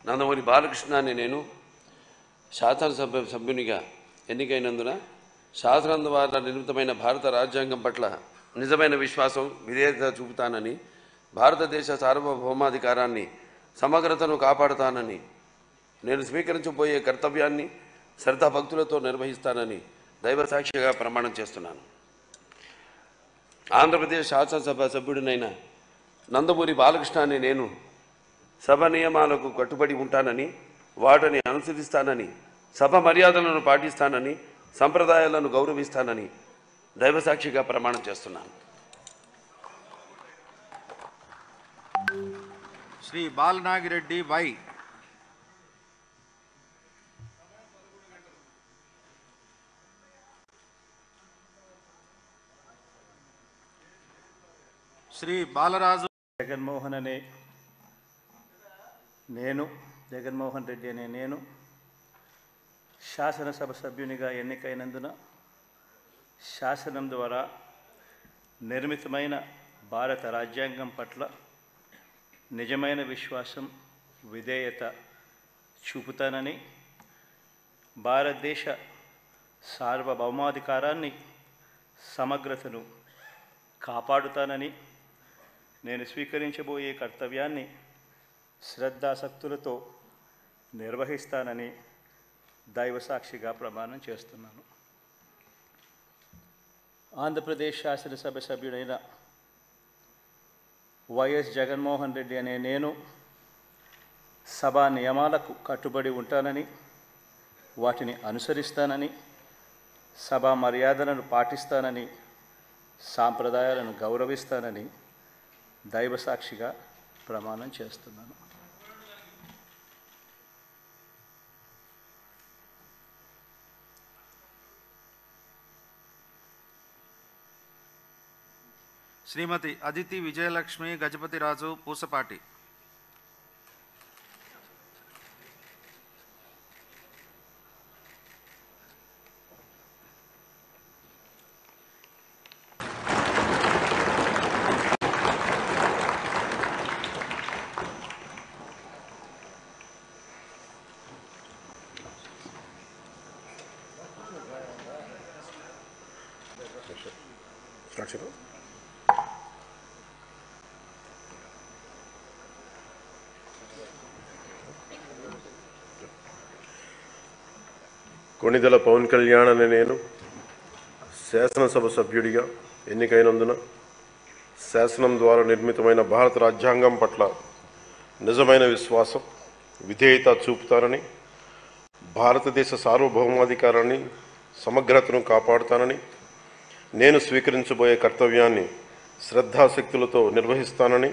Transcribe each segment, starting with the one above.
నందమూరి బాలకృష్ణ అనే నేను శాసనసభ సభ్యునిగా ఎన్నికైనందున శాసనం ద్వారా నిర్మితమైన భారత రాజ్యాంగం పట్ల నిజమైన విశ్వాసం విధేయత చూపుతానని, భారతదేశ సార్వభౌమాధికారాన్ని సమగ్రతను కాపాడుతానని, నేను స్వీకరించబోయే కర్తవ్యాన్ని శ్రద్ధాభక్తులతో నిర్వహిస్తానని దైవసాక్షిగా ప్రమాణం చేస్తున్నాను. ఆంధ్రప్రదేశ్ శాసనసభ సభ్యుడినైన నందమూరి బాలకృష్ణ అనే నేను సభ నియమాలకు కట్టుబడి ఉంటానని, వాటిని అనుసరిస్తానని, సభ మర్యాదలను పాటిస్తానని, సంప్రదాయాలను గౌరవిస్తానని దైవసాక్షిగా ప్రమాణం చేస్తున్నాను. శ్రీ బాలనాగిరెడ్డి వై. శ్రీ బాలరాజు జగన్మోహన్ రెడ్డి అనే నేను శాసనసభ సభ్యునిగా ఎన్నికైనందున శాసనం ద్వారా నిర్మితమైన భారత రాజ్యాంగం పట్ల నిజమైన విశ్వాసం విధేయత చూపుతానని, భారతదేశ సార్వభౌమాధికారాన్ని సమగ్రతను కాపాడుతానని, నేను స్వీకరించబోయే కర్తవ్యాన్ని శ్రద్ధాసక్తులతో నిర్వహిస్తానని దైవసాక్షిగా ప్రమాణం చేస్తున్నాను. ఆంధ్రప్రదేశ్ శాసనసభ సభ్యుడైన వైఎస్ జగన్మోహన్ రెడ్డి అనే నేను సభా నియమాలకు కట్టుబడి ఉంటానని, వాటిని అనుసరిస్తానని, సభా మర్యాదలను పాటిస్తానని, సాంప్రదాయాలను గౌరవిస్తానని దైవసాక్షిగా ప్రమాణం చేస్తున్నాను. శ్రీమతి అదితి విజయలక్ష్మి గజపతిరాజు పూసపాటి. కొణిదెల పవన్ కళ్యాణ్ అనే నేను శాసనసభ సభ్యుడిగా ఎన్నికైనందున శాసనం ద్వారా నిర్మితమైన భారత రాజ్యాంగం పట్ల నిజమైన విశ్వాసం విధేయత చూపుతానని, భారతదేశ సార్వభౌమాధికారాన్ని సమగ్రతను కాపాడుతానని, నేను స్వీకరించబోయే కర్తవ్యాన్ని శ్రద్ధాశక్తులతో నిర్వహిస్తానని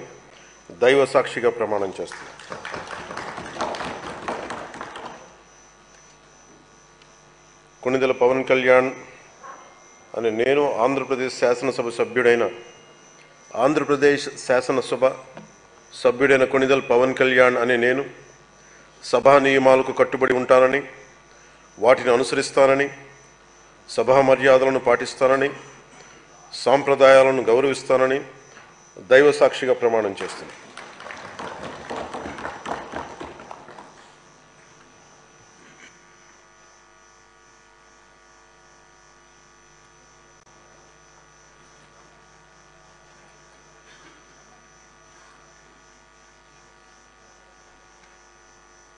దైవసాక్షిగా ప్రమాణం చేస్తున్నాను. కొణిదెల పవన్ కళ్యాణ్ అని నేను ఆంధ్రప్రదేశ్ శాసనసభ సభ్యుడైన కొణిదెల పవన్ కళ్యాణ్ అని నేను సభా నియమాలకు కట్టుబడి ఉంటానని, వాటిని అనుసరిస్తానని, సభా మర్యాదలను పాటిస్తానని, సాంప్రదాయాలను గౌరవిస్తానని దైవసాక్షిగా ప్రమాణం చేస్తున్నాను.